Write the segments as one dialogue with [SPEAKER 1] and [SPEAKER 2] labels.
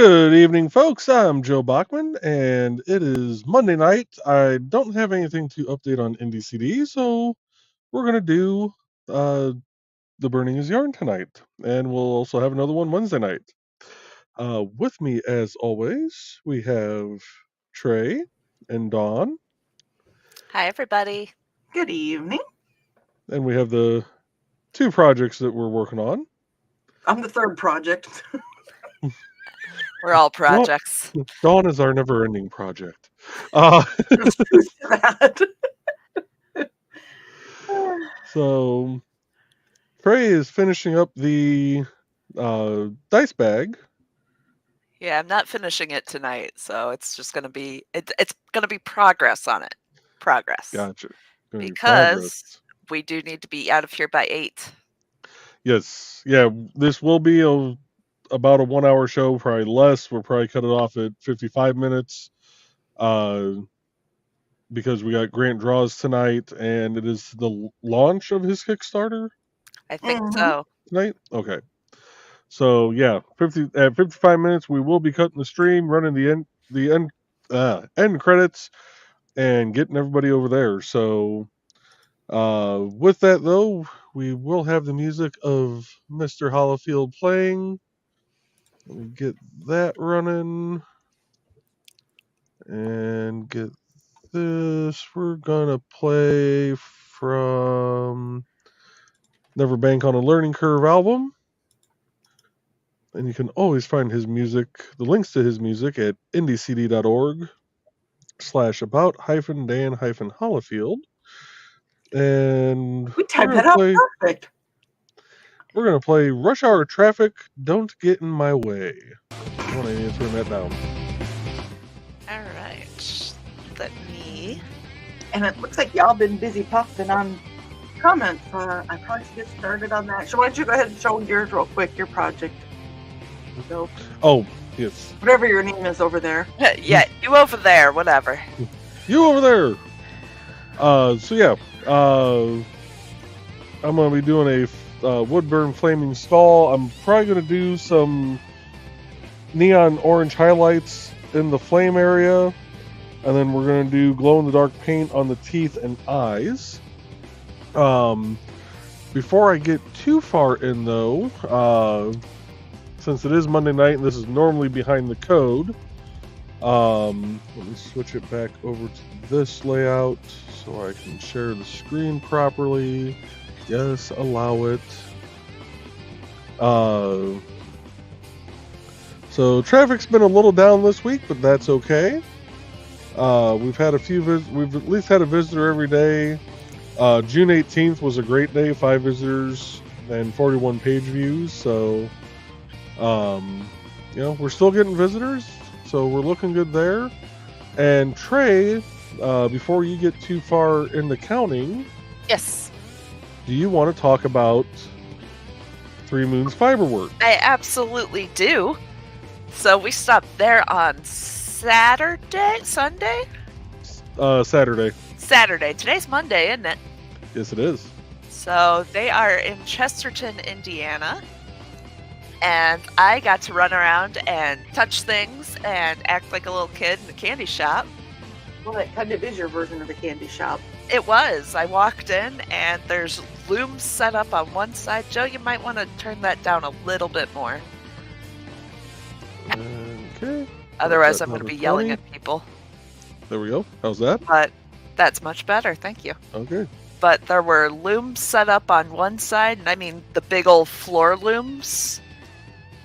[SPEAKER 1] Good evening, folks. I'm Joe Bachman, and it is Monday night. I don't have anything to update on NDCD, so we're going to do uh, The Burning is Yarn tonight, and we'll also have another one Wednesday night. With me, as always, we have Trey and Dawn,
[SPEAKER 2] Hi, everybody.
[SPEAKER 3] Good evening.
[SPEAKER 1] and we have the two projects that we're working on.
[SPEAKER 3] I'm the third project.
[SPEAKER 2] We're all projects.
[SPEAKER 1] Dawn is our never-ending project. Uh,
[SPEAKER 3] There's truth to that.
[SPEAKER 1] So Trey is finishing up the dice bag.
[SPEAKER 2] Yeah, I'm not finishing it tonight, so it's just going to be it's going to be progress on it. Progress.
[SPEAKER 1] Gotcha. Gonna be
[SPEAKER 2] Because
[SPEAKER 1] progress.
[SPEAKER 2] we do need to be out of here by 8.
[SPEAKER 1] Yes. Yeah, this will be about a 1 hour show, probably less. We'll probably cut it off at 55 minutes. Because we got grant draws tonight, and it is the launch of his Kickstarter
[SPEAKER 2] I think so.
[SPEAKER 1] tonight. Okay. So yeah, at 55 minutes, we will be cutting the stream, running the end credits, and getting everybody over there. So with that though, we will have the music of Mr. Hollifield playing. Let me get that running and get this. We're gonna play from Never Bank on a Learning Curve album. And you can always find his music, the links to his music at indiecd.org/about-Dan-Hollifield. And
[SPEAKER 3] we typed that out perfect.
[SPEAKER 1] We're going to play Rush Hour Traffic, Don't Get in My Way. I want to turn that down.
[SPEAKER 2] All right. Let me.
[SPEAKER 3] And it looks like y'all been busy popping on comments. I probably should get started on that. So why don't you go ahead and show yours real quick, your project. So,
[SPEAKER 1] oh, yes.
[SPEAKER 3] Whatever your name is over there.
[SPEAKER 2] Yeah, you over there, whatever.
[SPEAKER 1] You over there. So yeah, I'm going to be doing a Woodburn Flaming Skull. I'm probably going to do some neon orange highlights in the flame area. And then we're going to do glow-in-the-dark paint on the teeth and eyes. Before I get too far in, though, since it is Monday night and this is normally behind the code, let me switch it back over to this layout so I can share the screen properly. Yes, allow it. So traffic's been a little down this week, but that's okay. We've had we've at least had a visitor every day. June 18th was a great day, 5 visitors and 41 page views. So, we're still getting visitors, so we're looking good there. And Trey, before you get too far into counting,
[SPEAKER 2] Yes.
[SPEAKER 1] do you want to talk about Three Moons Fiberwork?
[SPEAKER 2] I absolutely do. So we stopped there on Sunday?
[SPEAKER 1] Saturday.
[SPEAKER 2] Saturday. Today's Monday, isn't it?
[SPEAKER 1] Yes, it is.
[SPEAKER 2] So they are in Chesterton, Indiana. And I got to run around and touch things and act like a little kid in the candy shop.
[SPEAKER 3] Well, that kind of is your version of a candy shop.
[SPEAKER 2] It was. I walked in and there's looms set up on one side. Joe, you might want to turn that down a little bit more.
[SPEAKER 1] Okay.
[SPEAKER 2] Otherwise, I'm going to be yelling at people.
[SPEAKER 1] There we go. How's that?
[SPEAKER 2] But that's much better. Thank you.
[SPEAKER 1] Okay.
[SPEAKER 2] But there were looms set up on one side, and I mean the big old floor looms.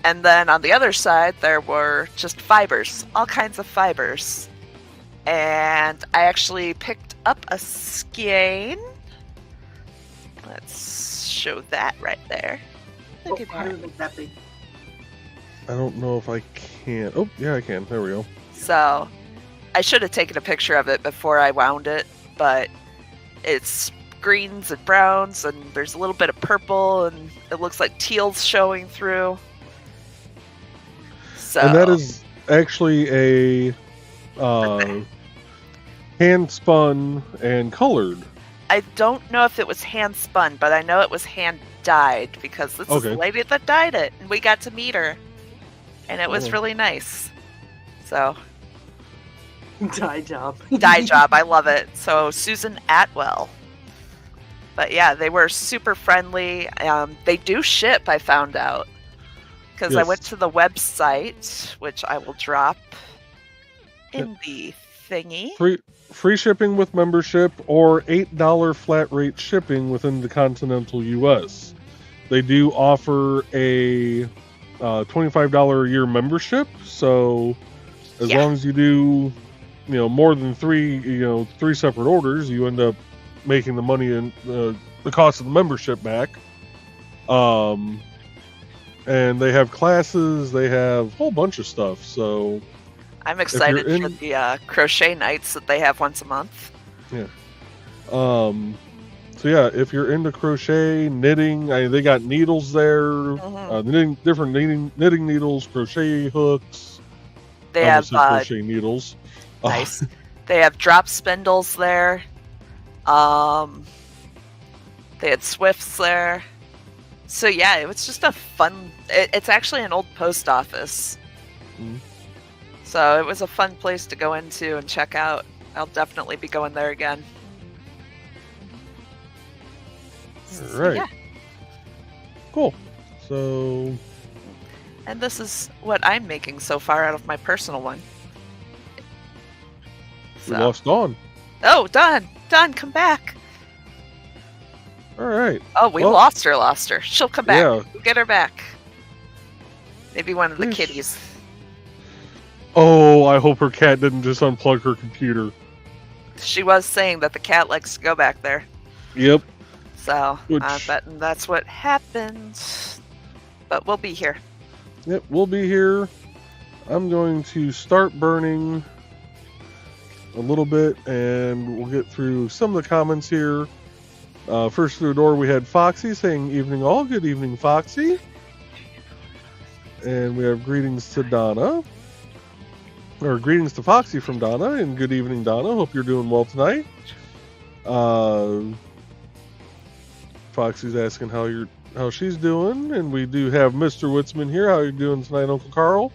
[SPEAKER 2] And then on the other side, there were just fibers, all kinds of fibers. And I actually picked up a skein. Let's show that right there. Look at that.
[SPEAKER 1] I don't know if I can. Oh, yeah, I can. There we go.
[SPEAKER 2] So I should have taken a picture of it before I wound it, but it's greens and browns, and there's a little bit of purple, and it looks like teal's showing through. So,
[SPEAKER 1] and that is actually a hand spun and colored.
[SPEAKER 2] I don't know if it was hand spun, but I know it was hand dyed because this is the lady that dyed it, and we got to meet her. and it was
[SPEAKER 1] Oh.
[SPEAKER 2] really nice. So,
[SPEAKER 3] Dye job.
[SPEAKER 2] dye job, I love it. So, Susan Atwell. But yeah, they were super friendly. They do ship, I found out. Because I
[SPEAKER 1] Yes.
[SPEAKER 2] went to the website, which I will drop in the thingy.
[SPEAKER 1] Free shipping with membership or $8 flat rate shipping within the continental U.S. They do offer a $25 a year membership, so as
[SPEAKER 2] Yeah.
[SPEAKER 1] long as you do, more than three separate orders, you end up making the money and the cost of the membership back. And they have classes, they have a whole bunch of stuff. So
[SPEAKER 2] I'm excited for the crochet nights that they have once a month.
[SPEAKER 1] Yeah. So yeah, if you're into crochet, knitting, they got needles there, different knitting needles, crochet hooks.
[SPEAKER 2] They have
[SPEAKER 1] crochet needles.
[SPEAKER 2] Nice. They have drop spindles there. They had Swifts there. So yeah, it was just a fun. It's actually an old post office.
[SPEAKER 1] Mhm.
[SPEAKER 2] So it was a fun place to go into and check out. I'll definitely be going there again.
[SPEAKER 1] All right.
[SPEAKER 2] Yeah.
[SPEAKER 1] Cool. So.
[SPEAKER 2] And this is what I'm making so far out of my personal one.
[SPEAKER 1] We lost Dawn.
[SPEAKER 2] Oh, Dawn! Dawn, come back!
[SPEAKER 1] All right.
[SPEAKER 2] Oh, we lost her. She'll come back.
[SPEAKER 1] Yeah.
[SPEAKER 2] We'll get her back. Maybe one of the kitties.
[SPEAKER 1] Oh, I hope her cat didn't just unplug her computer.
[SPEAKER 2] She was saying that the cat likes to go back there.
[SPEAKER 1] Yep.
[SPEAKER 2] So, I'm betting that's what happened. But we'll be here.
[SPEAKER 1] Yep, we'll be here. I'm going to start burning a little bit, and we'll get through some of the comments here. First through the door, we had Foxy saying, "Evening all." Good evening, Foxy. And we have greetings to Donna. Or greetings to Foxy from Donna, and good evening, Donna. Hope you're doing well tonight. Foxy's asking how she's doing, and we do have Mr. Witzman here. How are you doing tonight, Uncle Carl?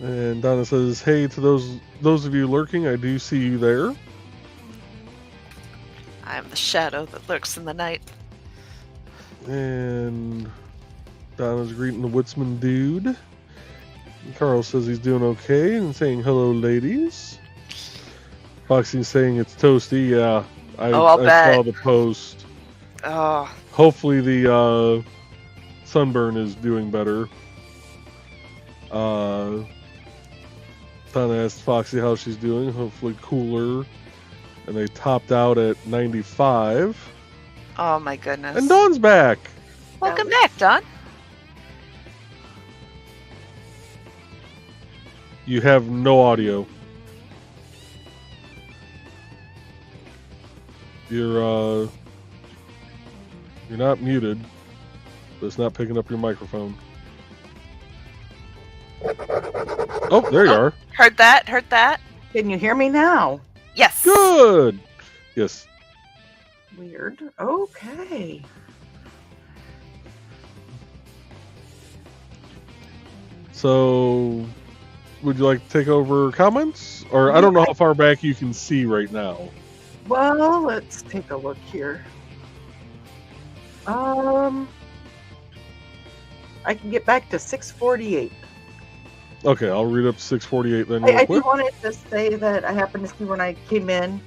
[SPEAKER 1] And Donna says, "Hey to those of you lurking, I do see you there."
[SPEAKER 2] I am the shadow that lurks in the night.
[SPEAKER 1] And Donna's greeting the Witzman dude. And Carl says he's doing okay and saying hello, ladies. Foxy's saying it's toasty. Yeah, I saw the post.
[SPEAKER 2] Oh.
[SPEAKER 1] Hopefully the sunburn is doing better. Donna asked Foxy how she's doing. Hopefully cooler. And they topped out at 95.
[SPEAKER 2] Oh my goodness.
[SPEAKER 1] And Dawn's back.
[SPEAKER 2] Welcome back, Dawn.
[SPEAKER 1] You have no audio. You're not muted, but it's not picking up your microphone. Oh, there you are.
[SPEAKER 2] Heard that.
[SPEAKER 3] Can you hear me now?
[SPEAKER 2] Yes.
[SPEAKER 1] Good. Yes.
[SPEAKER 3] Weird. Okay.
[SPEAKER 1] So, would you like to take over comments? Or I don't know how far back you can see right now.
[SPEAKER 3] Well, let's take a look here. I can get back to 648.
[SPEAKER 1] Okay, I'll read up to 648 then.
[SPEAKER 3] I do wanted to say that I happened to see when I came in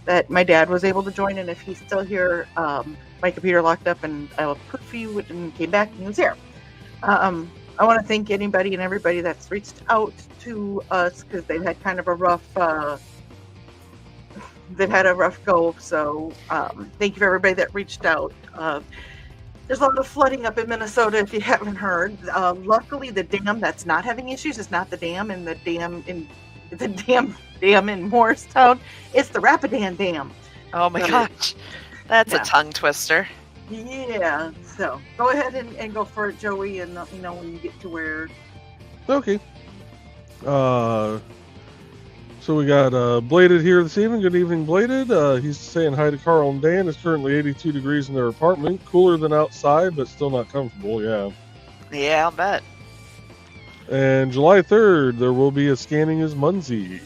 [SPEAKER 3] that my dad was able to join, and if he's still here, my computer locked up, and I looked for you and came back and he was here. I want to thank anybody and everybody that's reached out to us because they've had kind of a rough go. So thank you for everybody that reached out. There's a lot of flooding up in Minnesota, if you haven't heard. Luckily, the dam that's not having issues is not the dam in Morristown. It's the Rapidan Dam.
[SPEAKER 2] Oh my gosh, that's a tongue twister.
[SPEAKER 3] Yeah. So go ahead and go for it, Joey, and let me know when you get to where.
[SPEAKER 1] Okay. So we got Bladed here this evening. Good evening, Bladed. He's saying hi to Carl and Dan. It's currently 82 degrees in their apartment. Cooler than outside, but still not comfortable, yeah.
[SPEAKER 2] Yeah, I'll bet.
[SPEAKER 1] And July 3rd, there will be a Scanning His Munsey.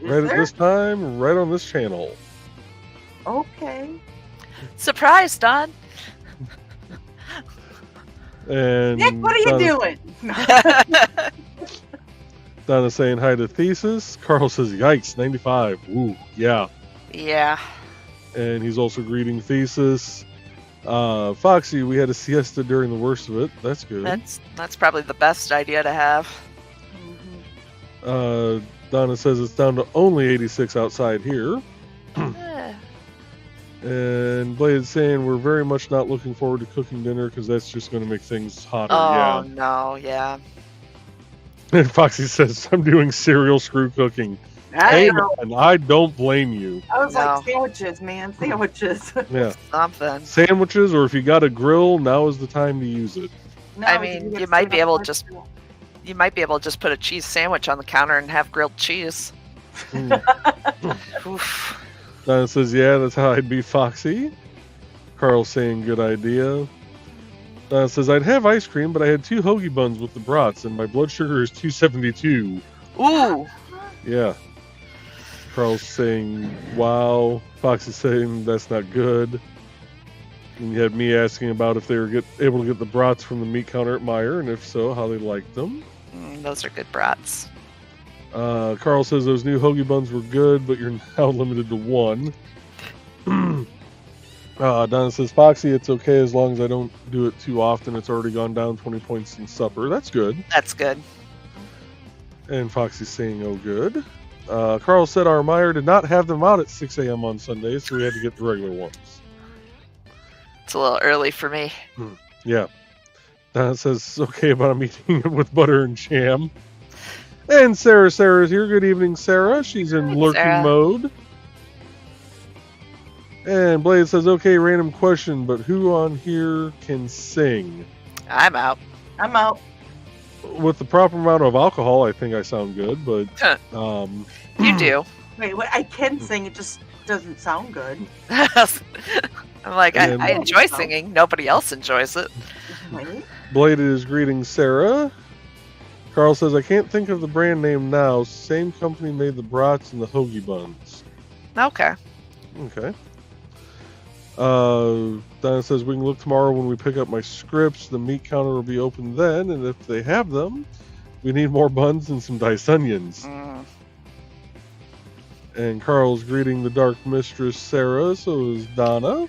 [SPEAKER 1] Right at this time, right on this channel.
[SPEAKER 3] Okay.
[SPEAKER 2] Surprise, Don.
[SPEAKER 1] And
[SPEAKER 3] Nick, what are you doing?
[SPEAKER 1] Donna's saying hi to Thesis. Carl says, yikes, 95. Ooh, yeah.
[SPEAKER 2] Yeah.
[SPEAKER 1] And he's also greeting Thesis. Foxy, we had a siesta during the worst of it. That's good.
[SPEAKER 2] That's probably the best idea to have.
[SPEAKER 1] Donna says it's down to only 86 outside here. And Blade saying we're very much not looking forward to cooking dinner because that's just going to make things hotter.
[SPEAKER 2] Oh, no, yeah.
[SPEAKER 1] And Foxy says, I'm doing cereal screw cooking. And I don't blame you.
[SPEAKER 3] I was like, sandwiches, man. Sandwiches.
[SPEAKER 1] Yeah.
[SPEAKER 2] Something.
[SPEAKER 1] Sandwiches, or if you got a grill, now is the time to use it.
[SPEAKER 3] No,
[SPEAKER 2] I mean, you might be able to just put a cheese sandwich on the counter and have grilled cheese. Oof.
[SPEAKER 1] Donna says, yeah, that's how I'd be Foxy. Carl's saying, good idea. Donna says, I'd have ice cream, but I had 2 hoagie buns with the brats, and my blood sugar is 272.
[SPEAKER 2] Ooh.
[SPEAKER 1] Yeah. Carl's saying, wow. Foxy's saying, that's not good. And you had me asking about if they were able to get the brats from the meat counter at Meijer, and if so, how they liked them.
[SPEAKER 2] Those are good brats.
[SPEAKER 1] Carl says those new hoagie buns were good, but you're now limited to 1. Donna says, Foxy, it's okay as long as I don't do it too often. It's already gone down 20 points in supper. That's good.
[SPEAKER 2] That's good.
[SPEAKER 1] And Foxy's saying, oh, good. Carl said our Meijer did not have them out at 6 a.m. on Sundays, so we had to get the regular ones.
[SPEAKER 2] It's a little early for me.
[SPEAKER 1] Yeah. Donna says it's okay, but I'm eating it with butter and jam. And Sarah's here. Good evening, Sarah. She's in lurking mode. And Blade says, okay, random question, but who on here can sing?
[SPEAKER 2] I'm out.
[SPEAKER 3] I'm out.
[SPEAKER 1] With the proper amount of alcohol, I think I sound good, but...
[SPEAKER 2] You do.
[SPEAKER 3] Wait, I can sing, it just doesn't sound good.
[SPEAKER 2] I'm like, I enjoy singing. Nobody else enjoys it.
[SPEAKER 1] Blade is greeting Sarah. Carl says, I can't think of the brand name now. Same company made the brats and the hoagie buns.
[SPEAKER 2] Okay.
[SPEAKER 1] Okay. Donna says, we can look tomorrow when we pick up my scripts. The meat counter will be open then, and if they have them, we need more buns and some diced onions. And Carl's greeting the Dark Mistress, Sarah, so is Donna.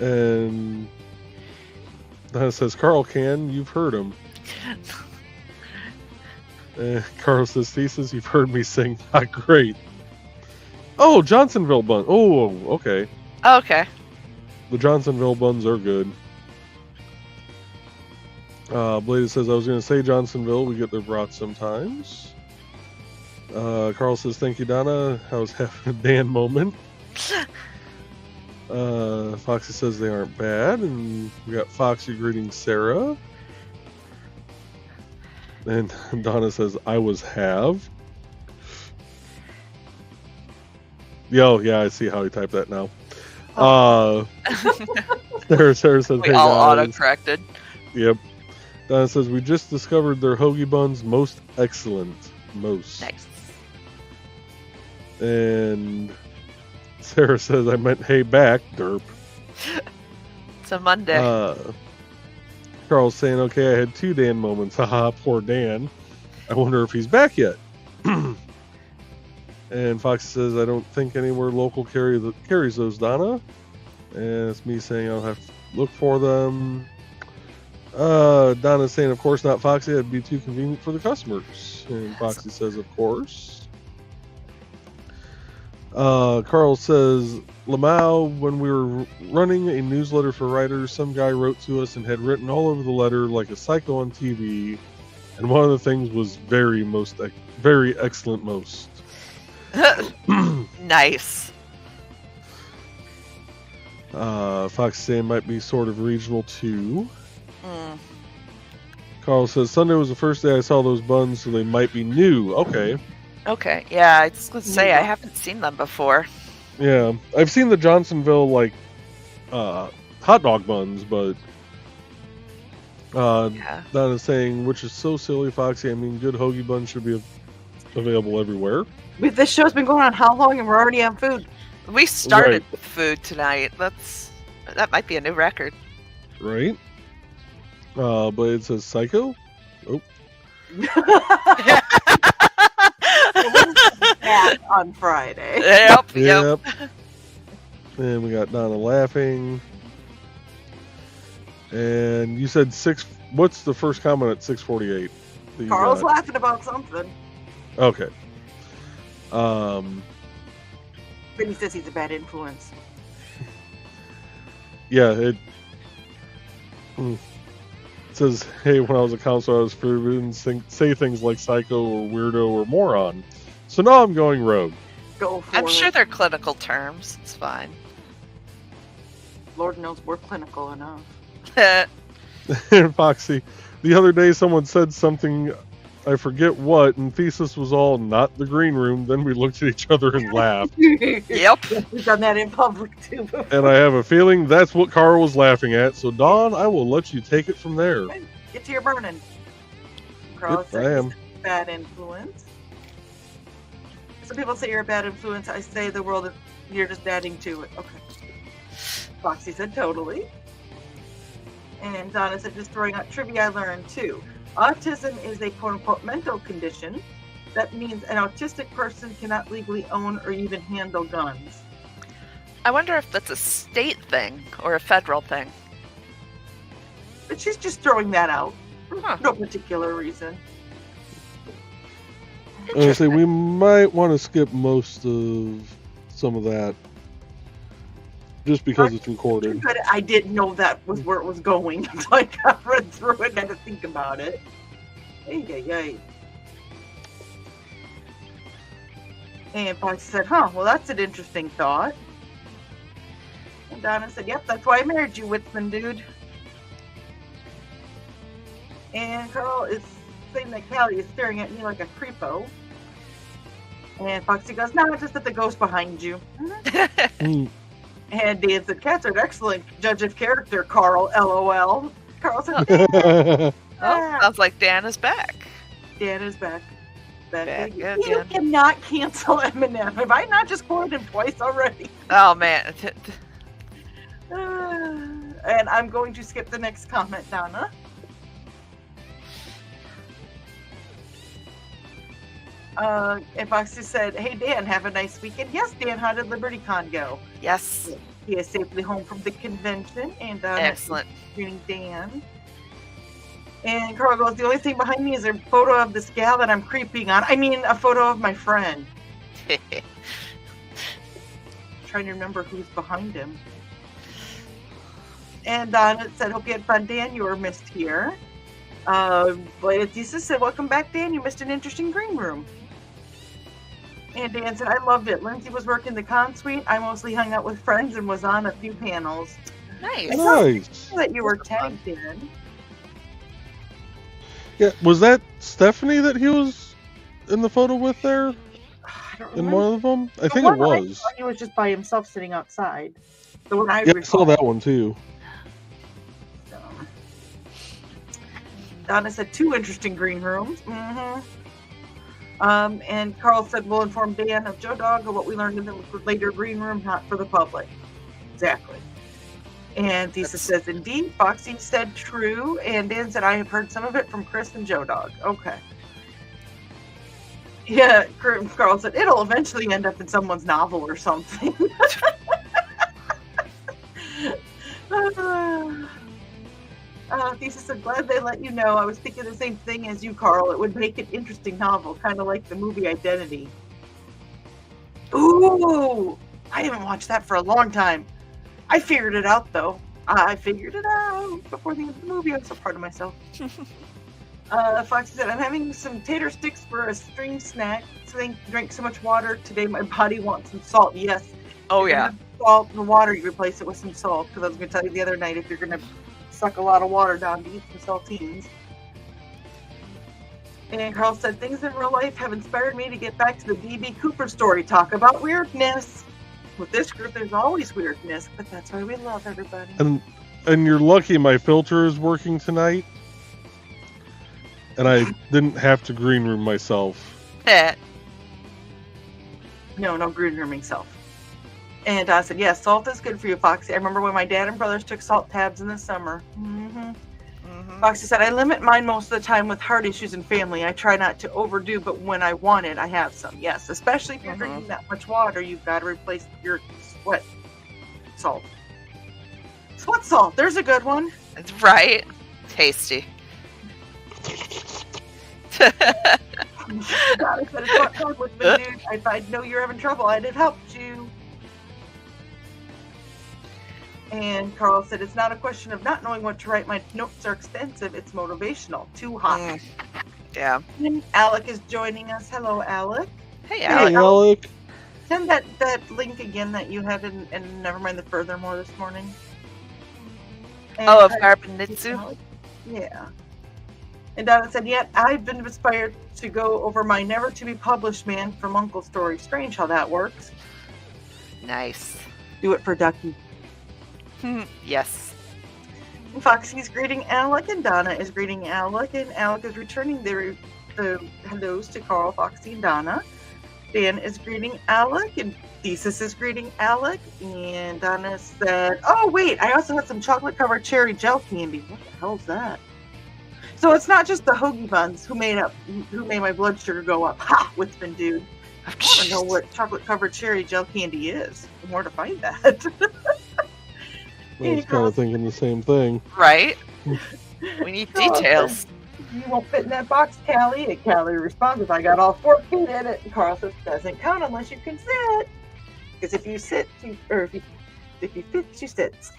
[SPEAKER 1] And Donna says, Carl can, you've heard him. And Carl says, Thesis, you've heard me sing. Not great. Oh, Johnsonville bun. Oh, okay.
[SPEAKER 2] Okay.
[SPEAKER 1] The Johnsonville buns are good. Blade says, I was going to say Johnsonville. We get their brats sometimes. Carl says, thank you, Donna. I was having a Dan moment. Foxy says they aren't bad. And we got Foxy greeting Sarah. And Donna says, I was have. Yo, yeah, I see how he typed that now. Sarah says,
[SPEAKER 2] we
[SPEAKER 1] hey
[SPEAKER 2] all
[SPEAKER 1] guys.
[SPEAKER 2] auto-corrected.
[SPEAKER 1] Yep. Donna says, we just discovered their hoagie buns most excellent. Most.
[SPEAKER 2] Nice.
[SPEAKER 1] And Sarah says, I meant hey back, derp.
[SPEAKER 2] It's a Monday.
[SPEAKER 1] Carl's saying, okay, I had 2 Dan moments. Haha, poor Dan. I wonder if he's back yet. And Fox says, I don't think anywhere local carries those, Donna. And it's me saying I'll have to look for them. Donna's saying, of course not, Foxy. That'd be too convenient for the customers. And Foxy says, of course. Carl says, Lamau, when we were running a newsletter for writers, some guy wrote to us and had written all over the letter like a psycho on TV. And one of the things was very excellent most.
[SPEAKER 2] Nice.
[SPEAKER 1] Fox saying might be sort of regional too. Carl says Sunday was the first day I saw those buns, so they might be new. Okay.
[SPEAKER 2] Okay. Yeah, I was gonna say I haven't seen them before.
[SPEAKER 1] Yeah, I've seen the Johnsonville hot dog buns, but
[SPEAKER 2] Yeah.
[SPEAKER 1] Donna's saying, which is so silly, Foxy. I mean, good hoagie buns should be available everywhere.
[SPEAKER 3] This show's been going on how long, and we're already on food.
[SPEAKER 2] We started
[SPEAKER 1] Right.
[SPEAKER 2] with food tonight. That might be a new record.
[SPEAKER 1] Right? But it says Psycho. Oh,
[SPEAKER 3] Back on Friday.
[SPEAKER 2] Yep.
[SPEAKER 1] yep. And we got Donna laughing. And you said what's the first comment at 6:48?
[SPEAKER 3] Carl's laughing about something.
[SPEAKER 1] Okay.
[SPEAKER 3] Then he says he's a bad influence.
[SPEAKER 1] Yeah, it says, hey, when I was a counselor, I was forbidden to say things like psycho or weirdo or moron. So now I'm going rogue.
[SPEAKER 3] Go for
[SPEAKER 2] I'm
[SPEAKER 3] it.
[SPEAKER 2] sure they're clinical terms. It's fine.
[SPEAKER 3] Lord knows we're clinical enough.
[SPEAKER 1] And Foxy, the other day someone said something, I forget what, and thesis was all not the green room. Then we looked at each other and laughed.
[SPEAKER 2] Yep.
[SPEAKER 3] We've done that in public too.
[SPEAKER 1] And I have a feeling that's what Carl was laughing at. So Dawn, I will let you take it from there.
[SPEAKER 3] Get to your burning. Carl
[SPEAKER 1] Yep,
[SPEAKER 3] says
[SPEAKER 1] I am.
[SPEAKER 3] bad influence. Some people say you're a bad influence. I say the world, you're just adding to it. Okay. Foxy said totally. And Donna said, just throwing out trivia I learned too. Autism is a quote-unquote mental condition. That means an autistic person cannot legally own or even handle guns.
[SPEAKER 2] I wonder if that's a state thing or a federal thing.
[SPEAKER 3] But she's just throwing that out.
[SPEAKER 2] Huh.
[SPEAKER 3] No particular reason.
[SPEAKER 1] I say we might want to skip most of some of that. Just because it's recorded.
[SPEAKER 3] But I didn't know that was where it was going. So I got read through it and had to think about it. Hey. And Fox said, well, that's an interesting thought. And Donna said, yep, that's why I married you, Whitman dude. And Carl is saying that Callie is staring at me like a creepo. And Foxy goes, no, just at the ghost behind you. And Dan said, cats are an excellent judge of character, Carl, LOL. Carl said,
[SPEAKER 2] Oh, sounds like Dan is back.
[SPEAKER 3] Dan is back.
[SPEAKER 2] Back
[SPEAKER 3] You
[SPEAKER 2] again.
[SPEAKER 3] cannot cancel Eminem. Have I not just quoted him twice already?
[SPEAKER 2] Oh, man.
[SPEAKER 3] And I'm going to skip the next comment, Donna. And Foxy said, hey, Dan, have a nice weekend. Yes, Dan, how did LibertyCon go?
[SPEAKER 2] Yes.
[SPEAKER 3] He is safely home from the convention. And
[SPEAKER 2] Excellent.
[SPEAKER 3] Screening Dan. And Carl goes, the only thing behind me is a photo of this gal that I'm creeping on. I mean, a photo of my friend. Trying to remember who's behind him. And Donna said, hope you had fun, Dan. You were missed here. Lisa said, welcome back, Dan. You missed an interesting green room. And Dan said, I loved it. Lindsay was working the con suite. I mostly hung out with friends and was on a few panels.
[SPEAKER 2] Nice.
[SPEAKER 1] Nice.
[SPEAKER 3] That you were tagged in.
[SPEAKER 1] Yeah, was that Stephanie that he was in the photo with there?
[SPEAKER 3] I don't
[SPEAKER 1] In
[SPEAKER 3] remember.
[SPEAKER 1] one of them? I
[SPEAKER 3] The
[SPEAKER 1] think it
[SPEAKER 3] one I
[SPEAKER 1] was.
[SPEAKER 3] saw, he was just by himself sitting outside. The one I
[SPEAKER 1] Yeah, I saw
[SPEAKER 3] recall.
[SPEAKER 1] that one too.
[SPEAKER 3] Donna said 2 interesting green rooms. Mm-hmm. And Carl said, we'll inform Dan of Joe Dog of what we learned in the later green room, not for the public. Exactly. And Lisa says, indeed. Foxy said true. And Dan said, I have heard some of it from Chris and Joe Dog. Okay. Yeah, Carl said, it'll eventually end up in someone's novel or something. Lisa said, glad they let you know. I was thinking the same thing as you, Carl. It would make an interesting novel, kind of like the movie Identity. Ooh! I haven't watched that for a long time. I figured it out, though. I figured it out before the end of the movie. I'm so proud of myself. Foxy said, I'm having some tater sticks for a string snack. Drank so much water today, my body wants some salt. Yes.
[SPEAKER 2] Oh,
[SPEAKER 3] If you
[SPEAKER 2] yeah.
[SPEAKER 3] have salt in the water, you replace it with some salt. Because I was going to tell you the other night, if you're going to suck a lot of water down to eat some saltines. And Carl said, things in real life have inspired me to get back to the B.B. Cooper story. Talk about weirdness. With this group, there's always weirdness, but that's why we love everybody.
[SPEAKER 1] And you're lucky my filter is working tonight. and I didn't have to green room myself.
[SPEAKER 3] No green rooming self. And I said, yes, salt is good for you, Foxy. I remember when my dad and brothers took salt tabs in the summer. Foxy said, I limit mine most of the time with heart issues and family. I try not to overdo, but when I want it, I have some. Yes, especially if you're drinking that much water, you've got to replace your sweat salt. Sweat salt, there's a good one.
[SPEAKER 2] Right? Tasty.
[SPEAKER 3] I said, it's not hard with me, dude. If I know you're having trouble, I'd have helped you. And Carl said, it's not a question of not knowing what to write. My notes are extensive. It's motivational. Too hot.
[SPEAKER 2] Yeah.
[SPEAKER 3] And Alec is joining us. Hello, Alec.
[SPEAKER 2] Hey, Alec.
[SPEAKER 1] Hey, Alec.
[SPEAKER 3] Send that link again that you had in Nevermind the Furthermore this morning. And
[SPEAKER 2] of Carbonitsu?
[SPEAKER 3] Yeah. And Donna said, yet I've been inspired to go over my never-to-be-published man from Uncle Story. Strange how that works.
[SPEAKER 2] Nice.
[SPEAKER 3] Do it for Ducky.
[SPEAKER 2] Yes.
[SPEAKER 3] And Foxy's greeting Alec, and Donna is greeting Alec, and Alec is returning the hellos to Carl, Foxy, and Donna. Dan is greeting Alec, and Thesis is greeting Alec, and Donna said, oh, wait, I also had some chocolate-covered cherry gel candy. What the hell's that? So it's not just the hoagie buns who made my blood sugar go up. Ha! Whitman dude. I want to know what chocolate-covered cherry gel candy is. And where to find that.
[SPEAKER 1] I was kind of thinking the same thing.
[SPEAKER 2] Right? We need details.
[SPEAKER 3] You won't fit in that box, Callie. And Callie responds, I got all 4 feet in it. And Carl says, doesn't count unless you can sit. Because if you sit, if you fit, you sit.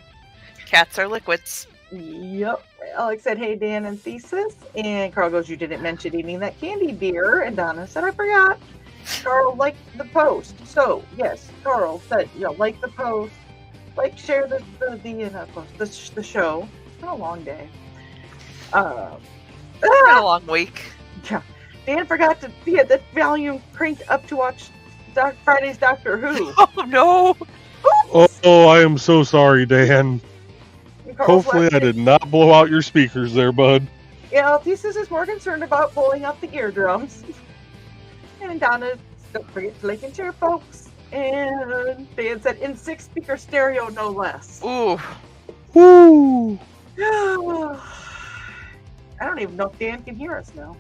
[SPEAKER 2] Cats are liquids.
[SPEAKER 3] Yep. Alex said, hey, Dan and Thesis. And Carl goes, you didn't mention eating that candy, dear. And Donna said, I forgot. Carl liked the post. So, yes, Carl said, like the post. Like, share the show. It's been a long day.
[SPEAKER 2] It's been a long week.
[SPEAKER 3] Yeah. Dan forgot to get the volume cranked up to watch Friday's Doctor Who.
[SPEAKER 2] Oh, no.
[SPEAKER 1] Oh, I am so sorry, Dan. Hopefully I did not blow out your speakers there, bud.
[SPEAKER 3] Yeah, Thesis is more concerned about pulling out the eardrums. And Donna, don't forget to like and share, folks. And Dan said, in 6-speaker stereo, no less.
[SPEAKER 2] Ooh.
[SPEAKER 1] Woo!
[SPEAKER 3] I don't even know if Dan can hear us now.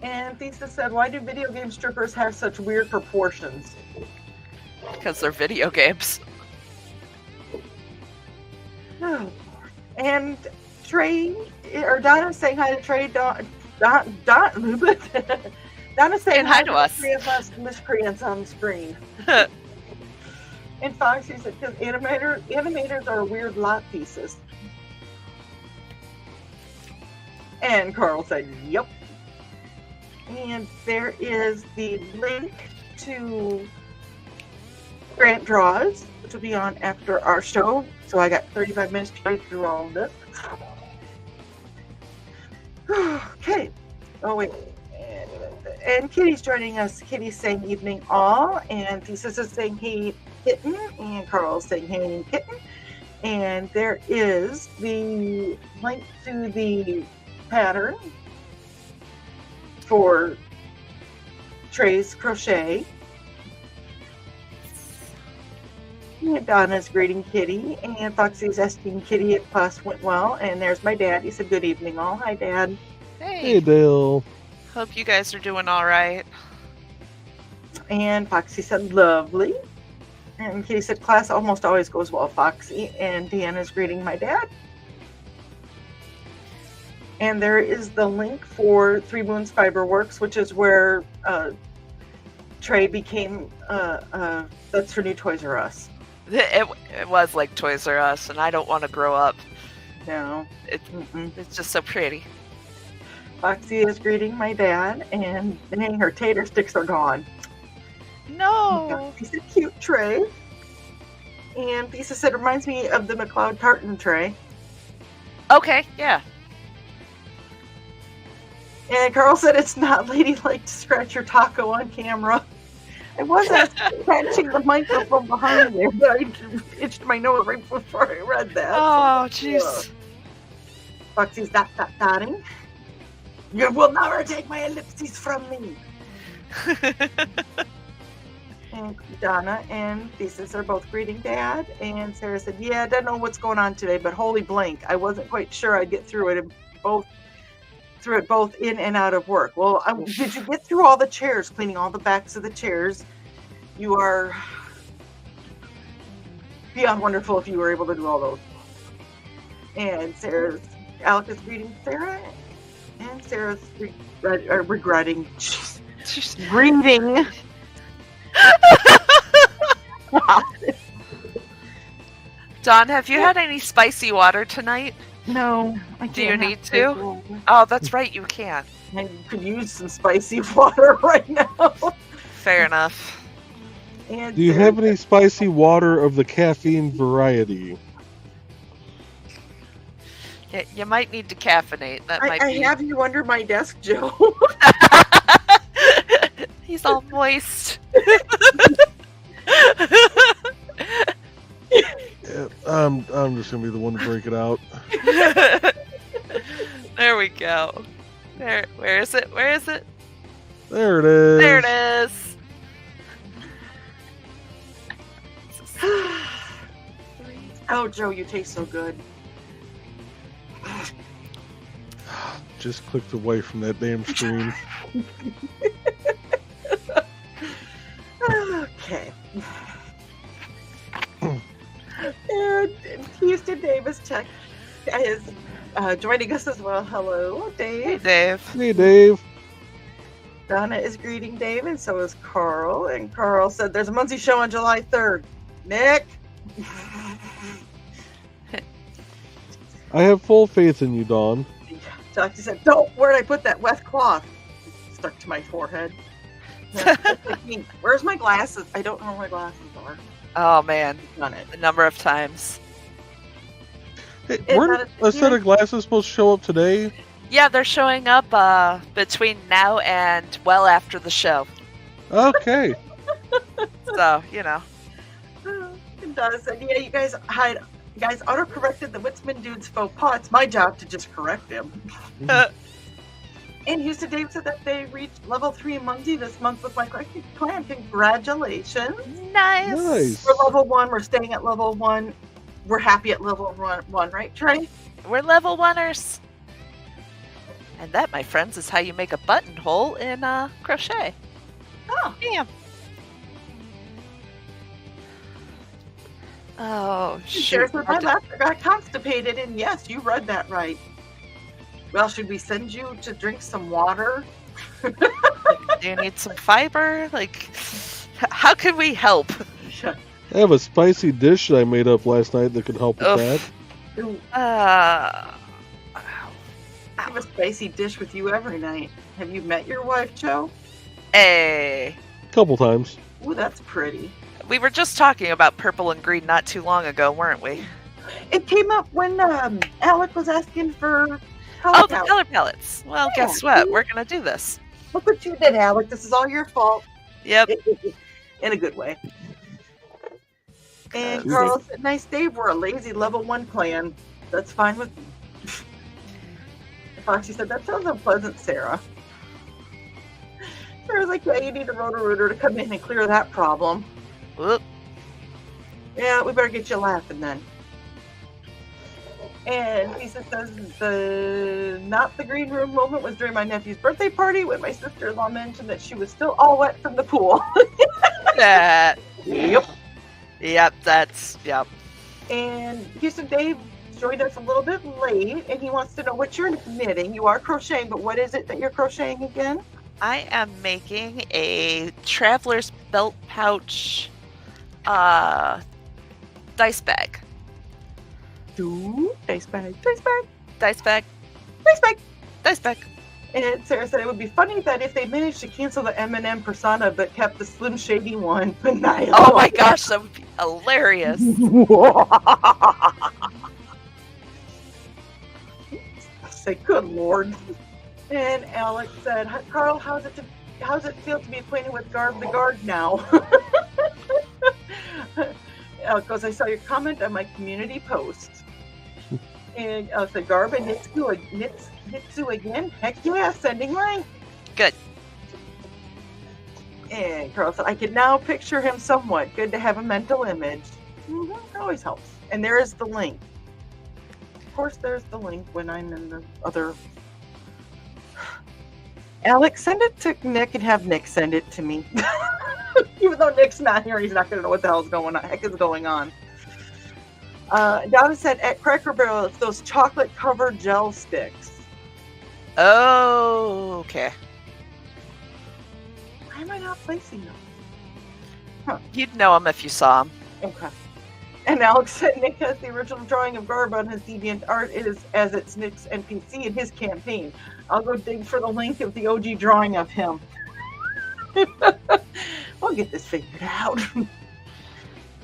[SPEAKER 3] And Thesis said, why do video game strippers have such weird proportions?
[SPEAKER 2] Because they're video games.
[SPEAKER 3] Oh, and Trey, or Donna's saying hi to Trey. Donna's saying
[SPEAKER 2] hi to us.
[SPEAKER 3] Three of us miscreants on the screen. And Foxy said, because animators are a weird lot, Thesis. And Carl said, yep. And there is the link to Grant Draws, which will be on after our show. So I got 35 minutes to read through all of this. Okay. Oh, wait. And Kitty's joining us. Kitty's saying evening all. And Thesis is saying hey, kitten. And Carl's saying hey, kitten. And there is the link to the pattern for Trey's crochet. And Donna's greeting Kitty, and Foxy's asking Kitty if class went well. And there's my dad. He said, good evening all. Hi, Dad.
[SPEAKER 1] Hey, Dale.
[SPEAKER 2] Hope you guys are doing all right.
[SPEAKER 3] And Foxy said, lovely. And Kitty said, class almost always goes well, Foxy. And Deanna's greeting my dad. And there is the link for Three Moons Fiberworks, which is where Trey became, that's for New Toys R Us.
[SPEAKER 2] It was like Toys R Us, and I don't want to grow up.
[SPEAKER 3] No.
[SPEAKER 2] It's just so pretty.
[SPEAKER 3] Foxy is greeting my dad, and dang, her tater sticks are gone.
[SPEAKER 2] No.
[SPEAKER 3] He's a cute tray. And Lisa said, reminds me of the McLeod tartan tray.
[SPEAKER 2] Okay, yeah.
[SPEAKER 3] And Carl said, it's not ladylike to scratch your taco on camera. I was scratching the microphone behind there, but I itched my nose right before I read that.
[SPEAKER 2] Oh, jeez.
[SPEAKER 3] Foxy's dotting. You will never take my ellipses from me. And Donna and Thesis are both greeting Dad. And Sarah said, yeah, I don't know what's going on today, but holy blank, I wasn't quite sure I'd get through it both in and out of work. Well, did you get through all the chairs, cleaning all the backs of the chairs? You are beyond wonderful if you were able to do all those. And Alec is greeting Sarah, and Sarah's regretting. Greeting.
[SPEAKER 2] Dawn, have you had any spicy water tonight?
[SPEAKER 3] No, I can't.
[SPEAKER 2] Do you need to? Oh, that's right, you can't.
[SPEAKER 3] I could use some spicy water right now.
[SPEAKER 2] Fair enough.
[SPEAKER 3] And
[SPEAKER 1] Do you have any spicy water of the caffeine variety?
[SPEAKER 2] Yeah, you might need to caffeinate. That might
[SPEAKER 3] I
[SPEAKER 2] be.
[SPEAKER 3] have you under my desk, Joe.
[SPEAKER 2] He's all moist.
[SPEAKER 1] Yeah, I'm just gonna be the one to break it out.
[SPEAKER 2] There we go. There. Where is it? Where is it?
[SPEAKER 1] There it is.
[SPEAKER 2] There it is.
[SPEAKER 3] Oh, Joe, you taste so good.
[SPEAKER 1] Just clicked away from that damn screen.
[SPEAKER 3] Okay. And Houston Davis is joining us as well. Hello,
[SPEAKER 2] Hey,
[SPEAKER 3] Dave.
[SPEAKER 2] Dave.
[SPEAKER 1] Hey, Dave.
[SPEAKER 3] Donna is greeting Dave, and so is Carl. And Carl said there's a Muncie show on July 3rd. Nick?
[SPEAKER 1] I have full faith in you, Dawn.
[SPEAKER 3] She said, don't, where'd I put that wet cloth? Stuck to my forehead. Yeah, where's my glasses? I don't know where my glasses are.
[SPEAKER 2] Oh man,
[SPEAKER 3] Done it.
[SPEAKER 2] a number of times.
[SPEAKER 1] Hey,
[SPEAKER 3] It's
[SPEAKER 1] weren't
[SPEAKER 3] not
[SPEAKER 1] a set of glasses supposed to show up today?
[SPEAKER 2] Yeah, they're showing up between now and well after the show.
[SPEAKER 1] Okay.
[SPEAKER 2] So, you know.
[SPEAKER 3] And Donna said, yeah, you guys auto-corrected the Witzman dude's faux pas. It's my job to just correct him. And Houston Dave said that they reached level 3 in Muncie this month with my corrected plan. Congratulations.
[SPEAKER 2] Nice.
[SPEAKER 3] We're level 1. We're staying at level 1. We're happy at level 1, right, Trey?
[SPEAKER 2] We're level 1ers. And that, my friends, is how you make a buttonhole in crochet.
[SPEAKER 3] Oh.
[SPEAKER 2] Damn. Oh,
[SPEAKER 3] Sarah
[SPEAKER 2] shoot.
[SPEAKER 3] said, my laughter got constipated, and yes, you read that right. Well, should we send you to drink some water?
[SPEAKER 2] Do you need some fiber? Like, how can we help?
[SPEAKER 1] I have a spicy dish that I made up last night that could help with
[SPEAKER 2] Oof.
[SPEAKER 1] that.
[SPEAKER 3] Ooh,
[SPEAKER 2] I
[SPEAKER 3] I have a spicy dish with you every night. Have you met your wife, Joe?
[SPEAKER 2] Hey.
[SPEAKER 1] Couple times.
[SPEAKER 3] Ooh, that's pretty.
[SPEAKER 2] We were just talking about purple and green not too long ago, weren't we?
[SPEAKER 3] It came up when Alec was asking for color
[SPEAKER 2] Oh, the
[SPEAKER 3] palette.
[SPEAKER 2] color palettes. Well,
[SPEAKER 3] Yeah.
[SPEAKER 2] guess what? We're going to do this.
[SPEAKER 3] Look what you did, Alec. This is all your fault.
[SPEAKER 2] Yep.
[SPEAKER 3] In a good way. And
[SPEAKER 2] Cause-
[SPEAKER 3] Carl said, nice Dave, we're a lazy level 1 clan. That's fine with me. Foxy said, that sounds unpleasant, Sarah. Sarah's like, yeah, you need a Roto-Rooter to come in and clear that problem.
[SPEAKER 2] Whoop.
[SPEAKER 3] Yeah, we better get you laughing then. And Lisa says, not the green room moment was during my nephew's birthday party when my sister-in-law mentioned that she was still all wet from the pool.
[SPEAKER 2] That.
[SPEAKER 3] Yep.
[SPEAKER 2] Yep, that's, yep.
[SPEAKER 3] And Houston Dave joined us a little bit late, and he wants to know what you're knitting. You are crocheting, but what is it that you're crocheting again?
[SPEAKER 2] I am making a traveler's belt pouch dice bag.
[SPEAKER 3] Dice bag.
[SPEAKER 2] Dice bag.
[SPEAKER 3] Dice bag.
[SPEAKER 2] Dice bag.
[SPEAKER 3] And Sarah said it would be funny that if they managed to cancel the M&M persona but kept the Slim Shady one.
[SPEAKER 2] Oh my gosh, that would be hilarious.
[SPEAKER 3] Say, good lord. And Alex said, Carl, how's it feel to be acquainted with Garb the Guard now? Alex goes, I saw your comment on my community post. And so Garba Nitsu again. Heck yeah, sending link.
[SPEAKER 2] Good.
[SPEAKER 3] And Carl said, I can now picture him somewhat. Good to have a mental image. It always helps. And there is the link. Of course, there's the link when I'm in the other. Alex, send it to Nick and have Nick send it to me. Even though Nick's not here, he's not going to know what the hell's going on. Heck is going on. Donna said at Cracker Barrel, it's those chocolate-covered gel sticks.
[SPEAKER 2] Oh, okay.
[SPEAKER 3] Why am I not placing them?
[SPEAKER 2] You'd know them if you saw them.
[SPEAKER 3] Okay. And Alex said Nick has the original drawing of Garba on his DeviantArt as it's Nick's NPC in his campaign. I'll go dig for the link of the OG drawing of him. We'll get this figured out.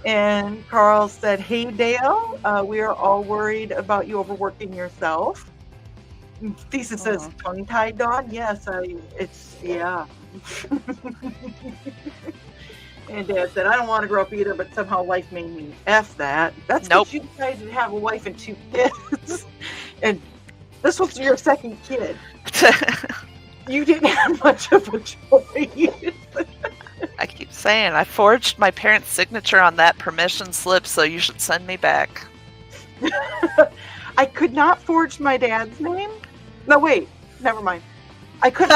[SPEAKER 3] And Carl said, hey, Dale, we are all worried about you overworking yourself. Thesis says, tongue-tied dog? Yes, yeah. And Dad said, I don't want to grow up either, but somehow life made me F that. That's because you decided to have a wife and 2 kids. And this was your second kid. You didn't have much of a choice.
[SPEAKER 2] I keep saying, I forged my parents' signature on that permission slip, so you should send me back.
[SPEAKER 3] I could not forge my dad's name. No, wait, never mind. I could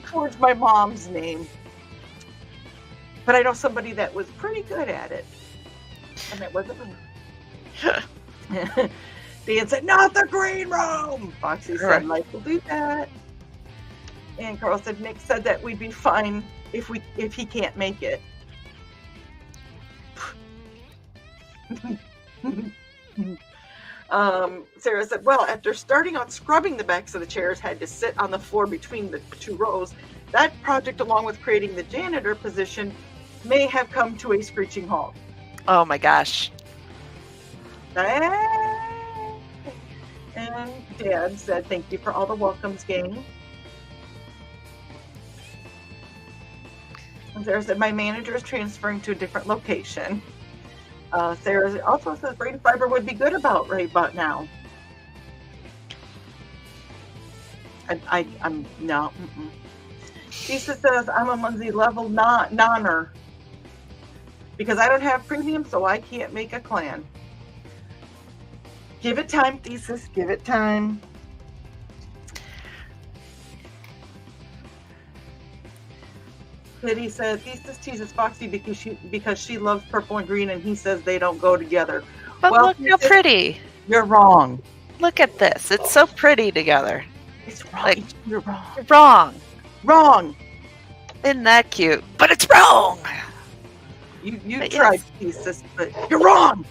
[SPEAKER 3] forge my mom's name. But I know somebody that was pretty good at it. And it wasn't me. Dan said, not the green room! Foxy said, life will do that. And Carl said, Nick said that we'd be fine if he can't make it. Sarah said, well, after starting on scrubbing the backs of the chairs had to sit on the floor between the 2 rows, that project, along with creating the janitor position, may have come to a screeching halt.
[SPEAKER 2] Oh my gosh.
[SPEAKER 3] And Dad said, thank you for all the welcomes, gang. And Sarah said, my manager is transferring to a different location. Sarah also says brain fiber would be good about right about now. I'm no. Lisa says, I'm a Munzie level nonner. Because I don't have premium, so I can't make a clan. Give it time, Thesis. Give it time. Liddy said, Thesis teases Foxy because she loves purple and green, and he says they don't go together.
[SPEAKER 2] But well, look how pretty.
[SPEAKER 3] You're wrong.
[SPEAKER 2] Look at this. It's so pretty together.
[SPEAKER 3] It's wrong. Like, you're wrong.
[SPEAKER 2] You're wrong.
[SPEAKER 3] Wrong.
[SPEAKER 2] Isn't that cute? But it's wrong.
[SPEAKER 3] You tried, Thesis, but you're wrong.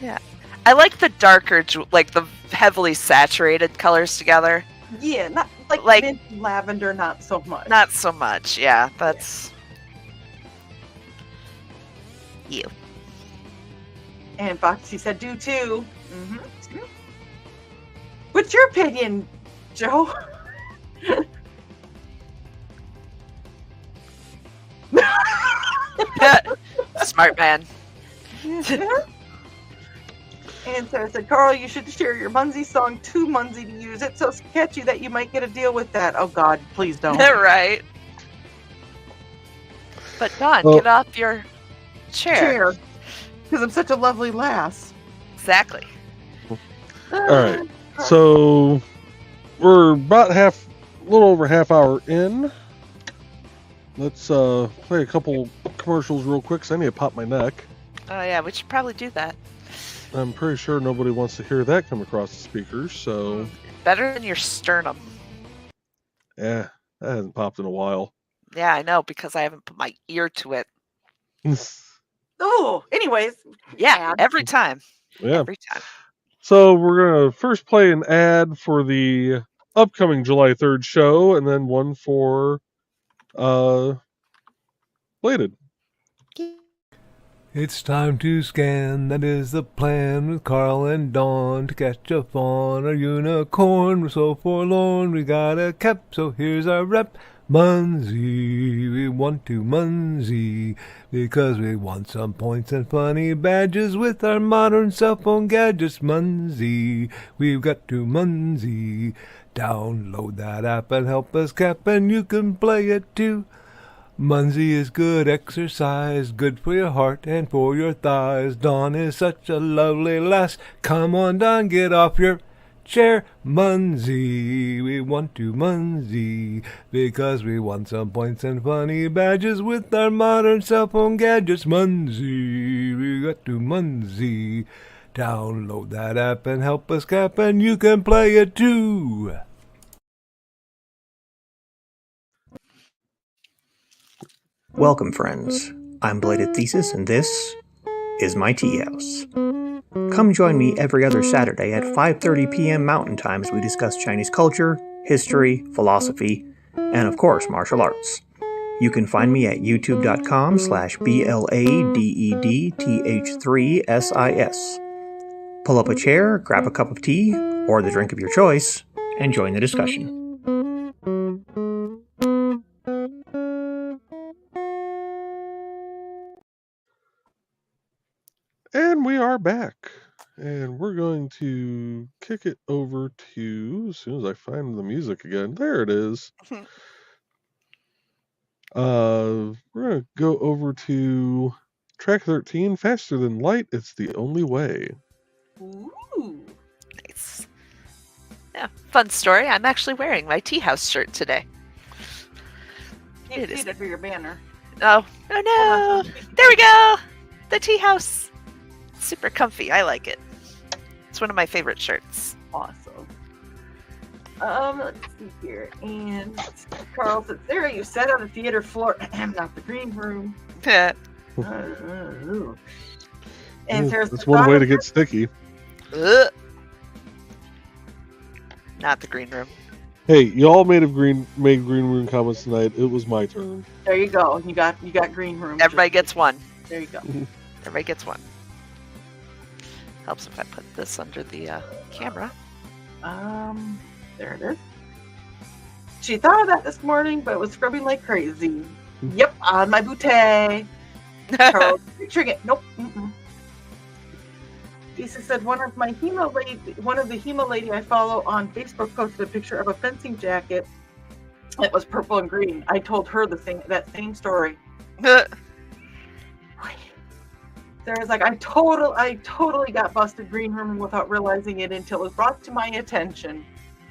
[SPEAKER 2] Yeah. I like the darker, like the heavily saturated colors together.
[SPEAKER 3] Yeah, not like mint and lavender, not so much.
[SPEAKER 2] Not so much, yeah. That's you.
[SPEAKER 3] And Foxy said, do too. Mm-hmm. What's your opinion, Joe?
[SPEAKER 2] Smart man.
[SPEAKER 3] And Sarah said, Carl, you should share your Munzie song to Munzie to use it. So catchy that you might get a deal with that. Oh, God, please don't.
[SPEAKER 2] Right. But Don, get off your chair.
[SPEAKER 3] Because I'm such a lovely lass.
[SPEAKER 2] Exactly.
[SPEAKER 1] All right. So we're about a little over half hour in. Let's play a couple commercials real quick, because I need to pop my neck.
[SPEAKER 2] Oh, yeah, we should probably do that.
[SPEAKER 1] I'm pretty sure nobody wants to hear that come across the speakers, so...
[SPEAKER 2] Better than your sternum.
[SPEAKER 1] Yeah, that hasn't popped in a while.
[SPEAKER 2] Yeah, I know, because I haven't put my ear to it.
[SPEAKER 3] Oh, anyways.
[SPEAKER 2] Yeah, every time.
[SPEAKER 1] Yeah.
[SPEAKER 2] Every time.
[SPEAKER 1] So we're going to first play an ad for the upcoming July 3rd show, and then one for Bladed.
[SPEAKER 4] It's time to scan, that is the plan, with Carl and Dawn to catch a fawn or unicorn. We're so forlorn, we got a cap, so here's our rep. Munsey, we want to Munsey, because we want some points and funny badges with our modern cell phone gadgets. Munsey, we've got to Munsey. Download that app and help us cap, and you can play it too. Munsey is good exercise, good for your heart and for your thighs. Dawn is such a lovely lass. Come on, Dawn, get off your chair. Munsey, we want to Munsey, because we want some points and funny badges with our modern cell phone gadgets. Munsey, we got to Munsey. Download that app and help us cap, and you can play it too.
[SPEAKER 5] Welcome, friends. I'm Belated Thesis, and this is my tea house. Come join me every other Saturday at 5:30 p.m. Mountain Time as we discuss Chinese culture, history, philosophy, and of course, martial arts. You can find me at youtube.com/BLADEDTH3SIS. Pull up a chair, grab a cup of tea, or the drink of your choice, and join the discussion.
[SPEAKER 1] And we are back. And we're going to kick it over to, as soon as I find the music again, there it is. We're going to go over to track 13, Faster Than Light, It's the Only Way.
[SPEAKER 3] Ooh.
[SPEAKER 2] Nice. Yeah, fun story. I'm actually wearing my tea house shirt today.
[SPEAKER 3] Can't
[SPEAKER 2] It
[SPEAKER 3] see
[SPEAKER 2] is-
[SPEAKER 3] that for your banner.
[SPEAKER 2] Oh no! There we go! The tea house! Super comfy. I like it. It's one of my favorite shirts.
[SPEAKER 3] Awesome. Let's see here. And Carl said, Sarah, you sat on the theater floor, not the green room. And Sarah
[SPEAKER 1] That's
[SPEAKER 3] said,
[SPEAKER 1] one way to get sticky.
[SPEAKER 2] Ugh. Not the green room.
[SPEAKER 1] Hey, y'all made green room comments tonight. It was my turn.
[SPEAKER 3] There you go. You got green room.
[SPEAKER 2] Everybody gets one.
[SPEAKER 3] There you go.
[SPEAKER 2] Everybody gets one. Helps if I put this under the camera.
[SPEAKER 3] There it is. She thought of that this morning, but was scrubbing like crazy. Yep, on my bootay. Carl, picturing it. Nope. Lisa said one of the Hema lady I follow on Facebook posted a picture of a fencing jacket that was purple and green. I told her that same story. Sarah's like, I totally got busted green room without realizing it until it was brought to my attention.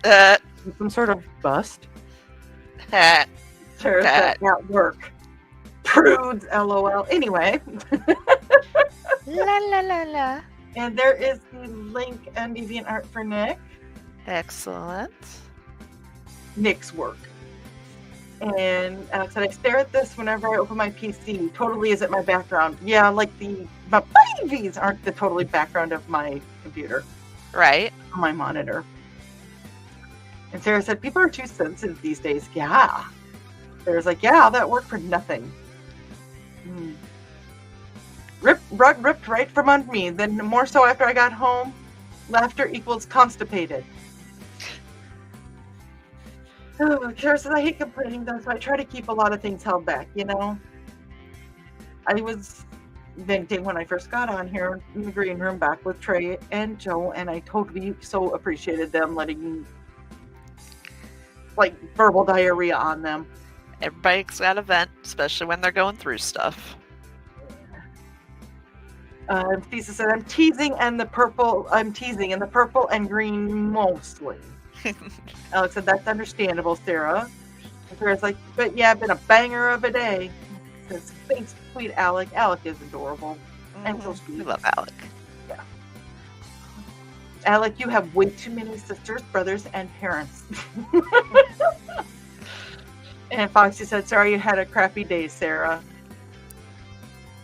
[SPEAKER 3] Some sort of bust. Sarah said at work. Prudes, LOL. Anyway.
[SPEAKER 2] La la la la.
[SPEAKER 3] And there is the link and DeviantArt for Nick.
[SPEAKER 2] Excellent.
[SPEAKER 3] Nick's work. And Alex said, I stare at this whenever I open my PC. Totally isn't my background. Yeah, like my babies aren't the totally background of my computer.
[SPEAKER 2] Right.
[SPEAKER 3] My monitor. And Sarah said, people are too sensitive these days. Yeah. Sarah's like, yeah, that worked for nothing. Rug ripped right from under me. Then more so after I got home. Laughter equals constipated. Sarah says, I hate complaining though, so I try to keep a lot of things held back, you know? I was venting when I first got on here in the green room back with Trey and Joe, and I totally so appreciated them letting me, like, verbal diarrhea on them.
[SPEAKER 2] Everybody's got a vent, especially when they're going through stuff.
[SPEAKER 3] Lisa said, I'm teasing and the purple and green mostly. Alex said, that's understandable, Sarah. And Sarah's like, but yeah, been a banger of a day. Says, thanks, sweet Alec. Alec is adorable. And so sweet.
[SPEAKER 2] We love Alec.
[SPEAKER 3] Yeah. Alec, you have way too many sisters, brothers, and parents. And Foxy said, sorry you had a crappy day, Sarah.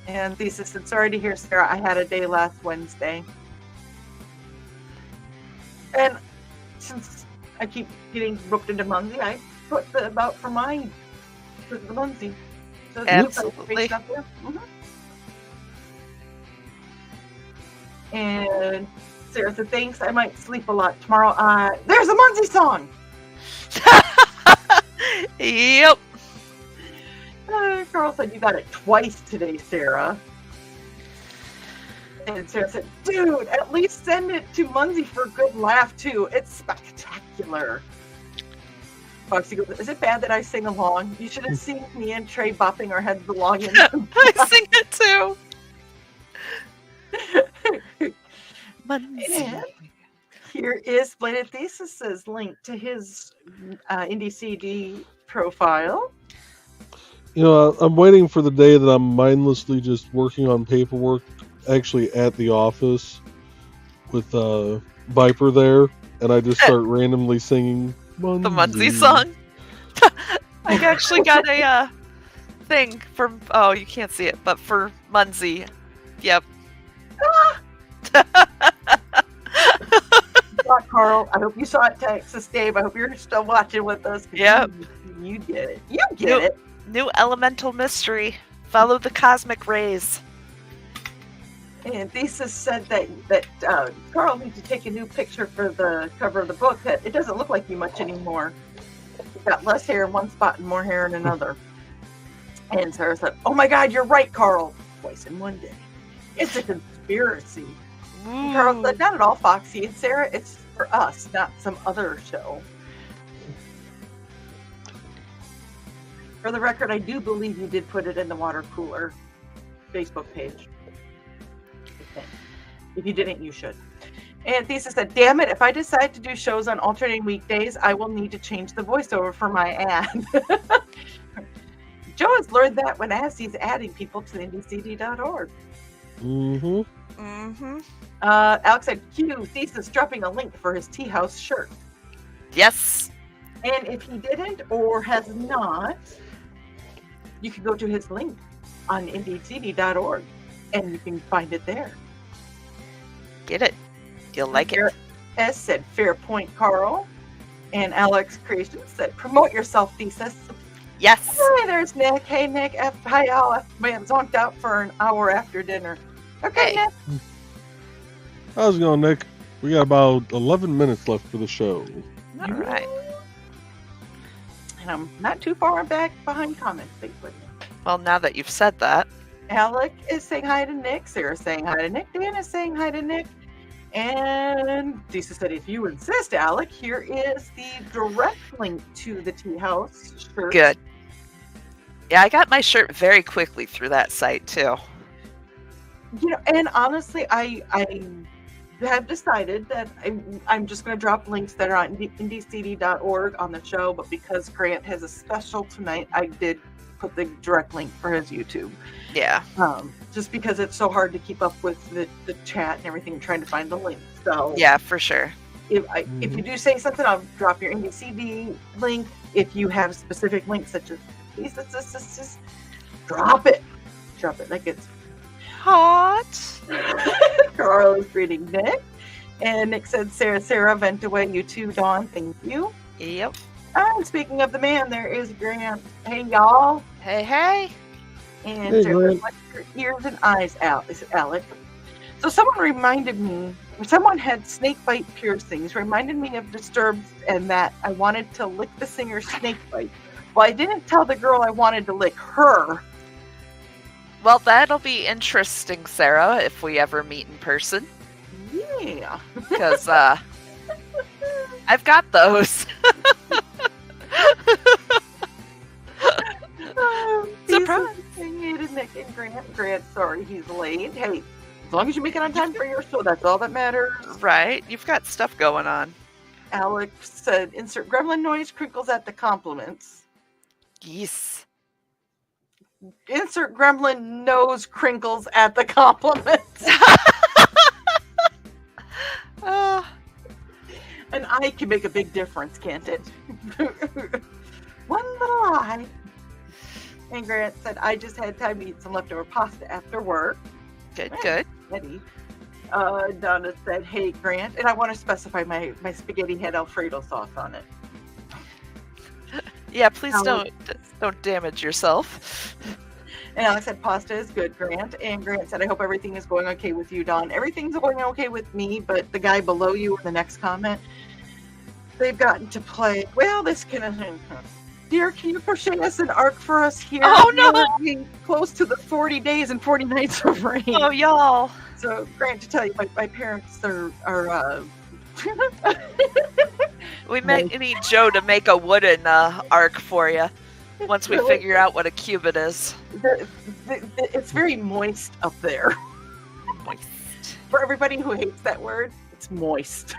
[SPEAKER 3] And Lisa said, sorry to hear, Sarah, I had a day last Wednesday. And since I keep getting roped into Munsey, I put the about for mine for the Munsey. So
[SPEAKER 2] absolutely.
[SPEAKER 3] And Sarah said, thanks, I might sleep a lot tomorrow. There's a Munsey song!
[SPEAKER 2] Yep.
[SPEAKER 3] Carl said you got it twice today, Sarah. And Sarah said, dude, at least send it to Munsey for a good laugh, too. It's spectacular. Foxy goes, is it bad that I sing along? You should have seen me and Trey bopping our heads along.
[SPEAKER 2] I sing it too.
[SPEAKER 3] And here is Bladed Thesis's link to his Indie CD profile.
[SPEAKER 1] You know, I'm waiting for the day that I'm mindlessly just working on paperwork, actually at the office with Viper there, and I just start randomly singing Munsey.
[SPEAKER 2] The Munsey song. I actually got a thing from. Oh, you can't see it, but for Munsey. Yep.
[SPEAKER 3] Carl, I hope you saw it, Texas Dave. I hope you're still watching with us.
[SPEAKER 2] Yep.
[SPEAKER 3] You get it. You get it.
[SPEAKER 2] New elemental mystery. Follow the cosmic rays.
[SPEAKER 3] And Thesis said that Carl needs to take a new picture for the cover of the book. That it doesn't look like you much anymore. You've got less hair in one spot and more hair in another. And Sarah said, oh my God, you're right, Carl. Twice in one day. It's a conspiracy.
[SPEAKER 2] Ooh.
[SPEAKER 3] Carl said, not at all, Foxy. And Sarah, it's for us, not some other show. For the record, I do believe you did put it in the water cooler Facebook page. If you didn't, you should. And Thesis said, damn it, if I decide to do shows on alternating weekdays, I will need to change the voiceover for my ad. Joe has learned that when Assie's adding people to indiecd.org.
[SPEAKER 1] Mm-hmm.
[SPEAKER 2] Mm-hmm.
[SPEAKER 3] Alex said, Q, Thesis dropping a link for his Tea House shirt.
[SPEAKER 2] Yes.
[SPEAKER 3] And if he didn't or has not, you can go to his link on indiecd.org and you can find it there.
[SPEAKER 2] Get it. You'll like it.
[SPEAKER 3] S said, fair point, Carl. And Alex Creations said, promote yourself, Thesis.
[SPEAKER 2] Yes.
[SPEAKER 3] Hey, there's Nick. Hey, Nick. Hi, Al. Man, zonked out for an hour after dinner. Okay,
[SPEAKER 2] Hey.
[SPEAKER 3] Nick.
[SPEAKER 1] How's it going, Nick? We got about 11 minutes left for the show.
[SPEAKER 2] All right.
[SPEAKER 3] And I'm not too far back behind comments. Stay with me.
[SPEAKER 2] Well, now that you've said that,
[SPEAKER 3] Alec is saying hi to Nick. Sarah's saying hi to Nick. Dan is saying hi to Nick. And Lisa said, if you insist, Alec, here is the direct link to the Tea House shirt.
[SPEAKER 2] good. Yeah, I got my shirt very quickly through that site too.
[SPEAKER 3] You know, and honestly, I have decided that I'm just going to drop links that are on indiecd.org on the show, but because Grant has a special tonight, I did put the direct link for his YouTube.
[SPEAKER 2] Yeah.
[SPEAKER 3] Just because it's so hard to keep up with the chat and everything, trying to find the link. So
[SPEAKER 2] Yeah, for sure.
[SPEAKER 3] if you do say something, I'll drop your IndieCD link. If you have specific links such as these, just drop it. Drop it like it's
[SPEAKER 2] Hot.
[SPEAKER 3] Carl is greeting Nick. And Nick said, Sarah, vent away. You too, Dawn. Thank you.
[SPEAKER 2] Yep.
[SPEAKER 3] And speaking of the man, there is Grant. Hey, y'all.
[SPEAKER 2] Hey, hey.
[SPEAKER 3] And
[SPEAKER 1] Hey,
[SPEAKER 3] Sarah,
[SPEAKER 1] Grant.
[SPEAKER 3] let your ears and eyes out. This is Alec. So someone reminded me, someone had snake bite piercings, reminded me of Disturbed and that I wanted to lick the singer's snake bite. Well, I didn't tell the girl I wanted to lick her.
[SPEAKER 2] Well, that'll be interesting, Sarah, if we ever meet in person.
[SPEAKER 3] Yeah.
[SPEAKER 2] Because I've got those. Surprise.
[SPEAKER 3] It is Nick and Grant. Grant, sorry he's late. Hey, as long as you make it on time for your show, that's all that matters.
[SPEAKER 2] Right? You've got stuff going on.
[SPEAKER 3] Alex said, insert gremlin noise, crinkles at the compliments.
[SPEAKER 2] Yes.
[SPEAKER 3] Insert gremlin nose crinkles at the compliments. An eye can make a big difference, can't it? One little eye. And Grant said, I just had time to eat some leftover pasta after work.
[SPEAKER 2] Good, good.
[SPEAKER 3] Eddie. Donna said, hey, Grant, and I want to specify my spaghetti had Alfredo sauce on it.
[SPEAKER 2] Yeah, please
[SPEAKER 3] Alex-
[SPEAKER 2] don't damage yourself.
[SPEAKER 3] And Alex said, pasta is good, Grant. And Grant said, I hope everything is going okay with you, Don. Everything's going okay with me, but the guy below you in the next comment, they've gotten to play, well, this can, dear, can you crochet us an arc for us here?
[SPEAKER 2] Oh, no!
[SPEAKER 3] We're getting close to the 40 days and 40 nights of rain.
[SPEAKER 2] Oh, y'all.
[SPEAKER 3] So, Grant, to tell you, my parents are
[SPEAKER 2] We need Joe to make a wooden arc for you once we figure out what a cubit is.
[SPEAKER 3] It's very moist up there.
[SPEAKER 2] Moist.
[SPEAKER 3] For everybody who hates that word, it's moist.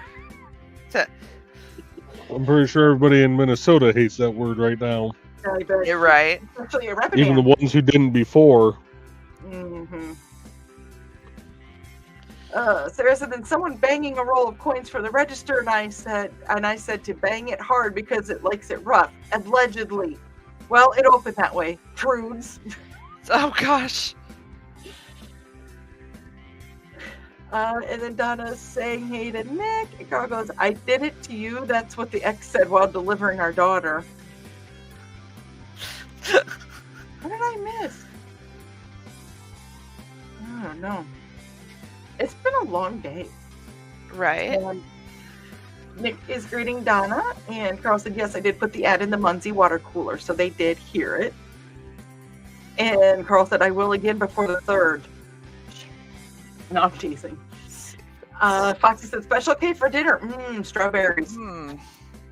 [SPEAKER 1] I'm pretty sure everybody in Minnesota hates that word right now.
[SPEAKER 2] You're right.
[SPEAKER 3] Especially a
[SPEAKER 1] Even the ones who didn't before.
[SPEAKER 3] Mm-hmm. Sarah said, then someone banging a roll of coins for the register, and I said to bang it hard because it likes it rough. Allegedly. Well, it opened that way. Prudes.
[SPEAKER 2] Oh, gosh.
[SPEAKER 3] And then Donna's saying hey to Nick. And Carl goes, I did it to you. That's what the ex said while delivering our daughter. What did I miss? I don't know. It's been a long day.
[SPEAKER 2] Right.
[SPEAKER 3] And Nick is greeting Donna, and Carl said, yes, I did put the ad in the Muncie water cooler, so they did hear it. And Carl said, I will again before the 3rd. No, I'm teasing. Foxy said, special K for dinner. Strawberries.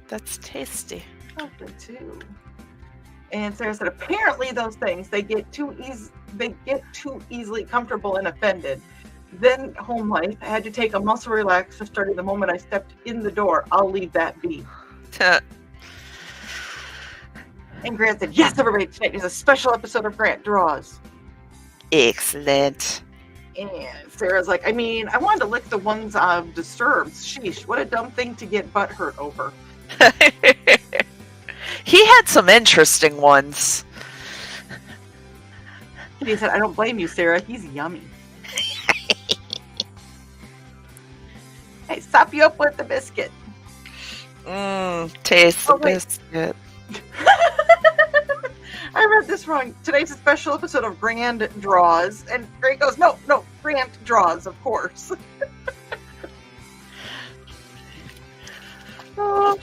[SPEAKER 2] That's tasty.
[SPEAKER 3] Chocolate too. And Sarah said, apparently those things, they get too easily comfortable and offended. Then home life, I had to take a muscle relaxer starting the moment I stepped in the door. I'll leave that be. And Grant said, yes, everybody, tonight is a special episode of Grant Draws.
[SPEAKER 2] Excellent.
[SPEAKER 3] And Sarah's like, I mean, I wanted to lick the ones I've disturbed. Sheesh, what a dumb thing to get butt hurt over.
[SPEAKER 2] He had some interesting ones.
[SPEAKER 3] He said, I don't blame you, Sarah. He's yummy. Hey, sop you up with the biscuit.
[SPEAKER 2] Taste the biscuit.
[SPEAKER 3] I read this wrong. Today's a special episode of Grand Draws. And Grant goes, no, Grant Draws, of course. Oh.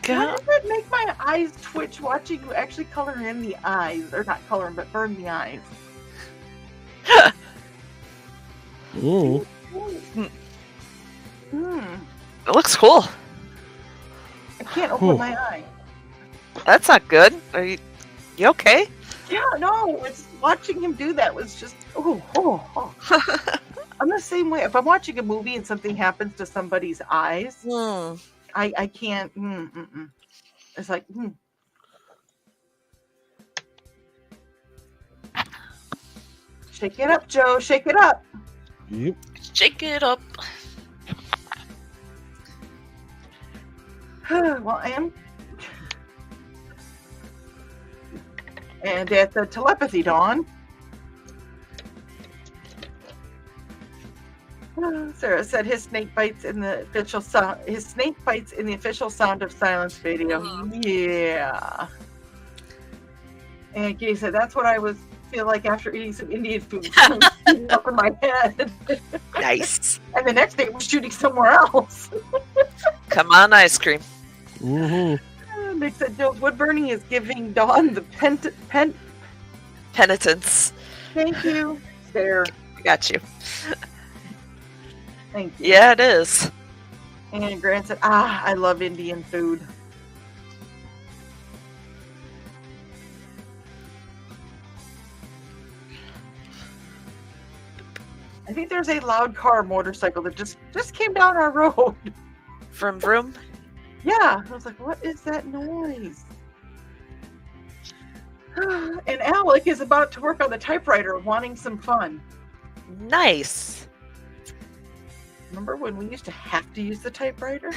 [SPEAKER 3] Why does it make my eyes twitch watching you actually color in the eyes? Or not color them, but burn the eyes.
[SPEAKER 1] Ooh.
[SPEAKER 2] It looks cool.
[SPEAKER 3] I can't open my eye.
[SPEAKER 2] That's not good. Are you okay?
[SPEAKER 3] Yeah, no. It's watching him do that was just oh. I'm the same way. If I'm watching a movie and something happens to somebody's eyes, I can't. It's like. Shake it up, Joe. Shake it up.
[SPEAKER 1] Yep.
[SPEAKER 2] Shake it up.
[SPEAKER 3] Well, I am. And at the telepathy dawn, Sarah said his snake bites in the official sound. His snake bites in the official Sound of Silence video. Yeah. And Katie said that's what I feel like after eating some Indian food. Up in my head.
[SPEAKER 2] Nice.
[SPEAKER 3] And the next day we're shooting somewhere else.
[SPEAKER 2] Come on, ice cream.
[SPEAKER 3] Nick said Joe's wood burning is giving Dawn the
[SPEAKER 2] Penitence.
[SPEAKER 3] Thank you, Sarah.
[SPEAKER 2] I got you.
[SPEAKER 3] Thank you.
[SPEAKER 2] Yeah, it is.
[SPEAKER 3] And Grant said, I love Indian food. I think there's a loud car motorcycle that just came down our road.
[SPEAKER 2] From Vroom?
[SPEAKER 3] Yeah. I was like, what is that noise? And Alec is about to work on the typewriter, wanting some fun.
[SPEAKER 2] Nice.
[SPEAKER 3] Remember when we used to have to use the typewriter?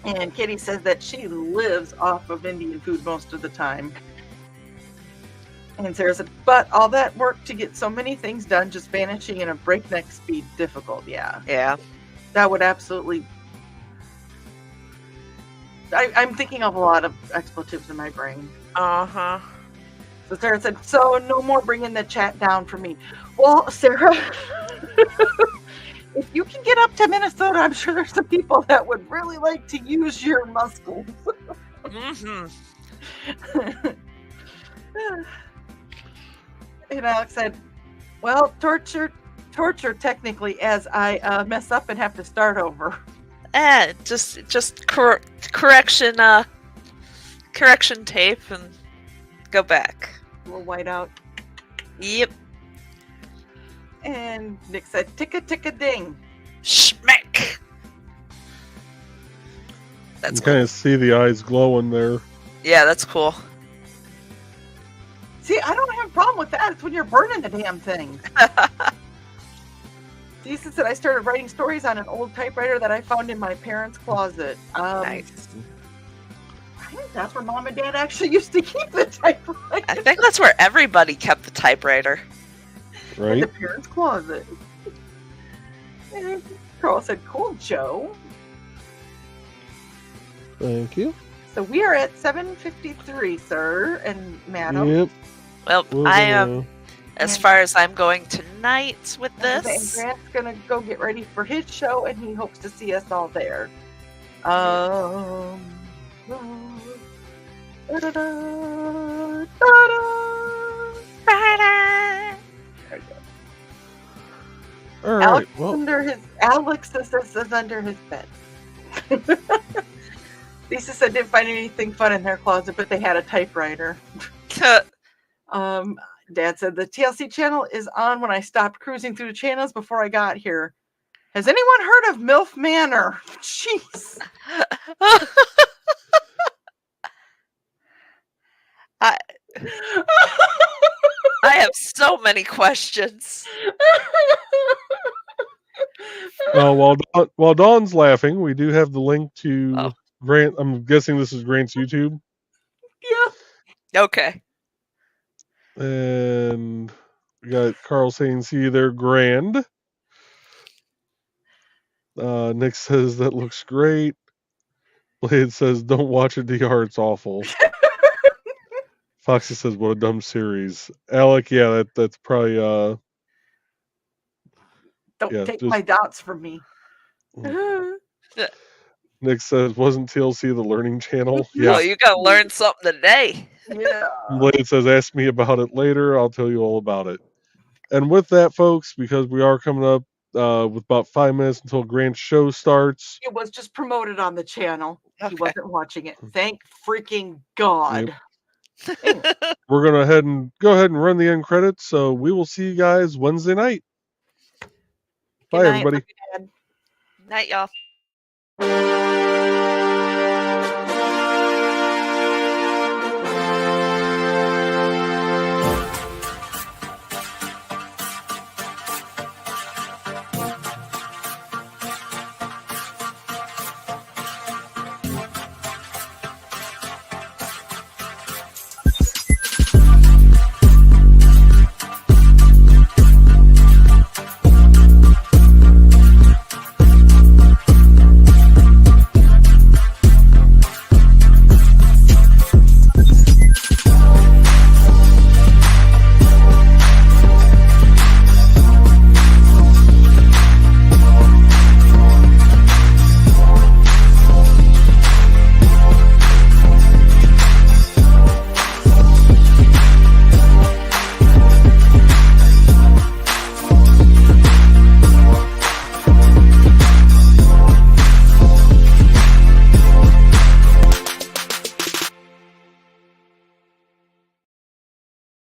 [SPEAKER 3] And Kitty says that she lives off of Indian food most of the time. And Sarah said, but all that work to get so many things done just vanishing in a breakneck speed difficult. Yeah.
[SPEAKER 2] Yeah.
[SPEAKER 3] That would absolutely I'm thinking of a lot of expletives in my brain.
[SPEAKER 2] Uh-huh.
[SPEAKER 3] So Sarah said, so no more bringing the chat down for me. Well, Sarah, if you can get up to Minnesota, I'm sure there's some people that would really like to use your muscles.
[SPEAKER 2] Mm-hmm.
[SPEAKER 3] And Alex said, well, torture technically, as I mess up and have to start over.
[SPEAKER 2] Just correction tape and go back.
[SPEAKER 3] A little white out.
[SPEAKER 2] Yep.
[SPEAKER 3] And Nick said, ticka ticka ding.
[SPEAKER 2] Schmeck. That's
[SPEAKER 1] You
[SPEAKER 2] cool.
[SPEAKER 1] kind of see the eyes glowing there.
[SPEAKER 2] Yeah, that's cool.
[SPEAKER 3] See, I don't have a problem with that. It's when you're burning the damn thing. Lisa said I started writing stories on an old typewriter that I found in my parents' closet.
[SPEAKER 2] Nice.
[SPEAKER 3] I think that's where Mom and Dad actually used to keep the typewriter.
[SPEAKER 2] I think that's where everybody kept the typewriter.
[SPEAKER 3] In
[SPEAKER 1] Right?
[SPEAKER 3] the parents' closet. And Carl said, cool, Joe.
[SPEAKER 1] Thank you.
[SPEAKER 3] So we are at 7:53, sir and madam.
[SPEAKER 1] Yep.
[SPEAKER 2] Well,
[SPEAKER 1] we're
[SPEAKER 2] I am,
[SPEAKER 1] gonna-
[SPEAKER 2] as far as I'm going tonight with
[SPEAKER 3] And
[SPEAKER 2] this.
[SPEAKER 3] Grant's gonna go get ready for his show, and he hopes to see us all there. Da-da-da, da-da. There we go.
[SPEAKER 1] All
[SPEAKER 3] Alex
[SPEAKER 1] right. Well,
[SPEAKER 3] Alex is under his bed. Lisa said didn't find anything fun in their closet, but they had a typewriter. Dad said the TLC channel is on when I stopped cruising through the channels before I got here. Has anyone heard of MILF Manor? Jeez.
[SPEAKER 2] I have so many questions.
[SPEAKER 1] while Dawn's laughing, we do have the link to
[SPEAKER 2] Oh.
[SPEAKER 1] Grant. I'm guessing this is Grant's YouTube.
[SPEAKER 3] Yeah.
[SPEAKER 2] Okay.
[SPEAKER 1] And we got Carl saying, see you there, Grand. Nick says, that looks great. Blade says, don't watch it, DR, it's awful. Foxy says, what a dumb series. Alec, yeah, that's probably,
[SPEAKER 3] Don't
[SPEAKER 1] yeah,
[SPEAKER 3] take
[SPEAKER 1] just-
[SPEAKER 3] my doubts from me.
[SPEAKER 1] Nick says, wasn't TLC the learning channel? Yeah.
[SPEAKER 2] Well, you gotta learn something today.
[SPEAKER 3] Yeah.
[SPEAKER 1] Blade says, ask me about it later. I'll tell you all about it. And with that, folks, because we are coming up with about 5 minutes until Grant's show starts.
[SPEAKER 3] It was just promoted on the channel. He
[SPEAKER 2] Okay.
[SPEAKER 3] wasn't watching it. Thank freaking God.
[SPEAKER 1] We're going to go ahead and run the end credits. So we will see you guys Wednesday night.
[SPEAKER 3] Good
[SPEAKER 1] Bye,
[SPEAKER 3] night,
[SPEAKER 1] everybody.
[SPEAKER 3] Dad.
[SPEAKER 2] Night, y'all.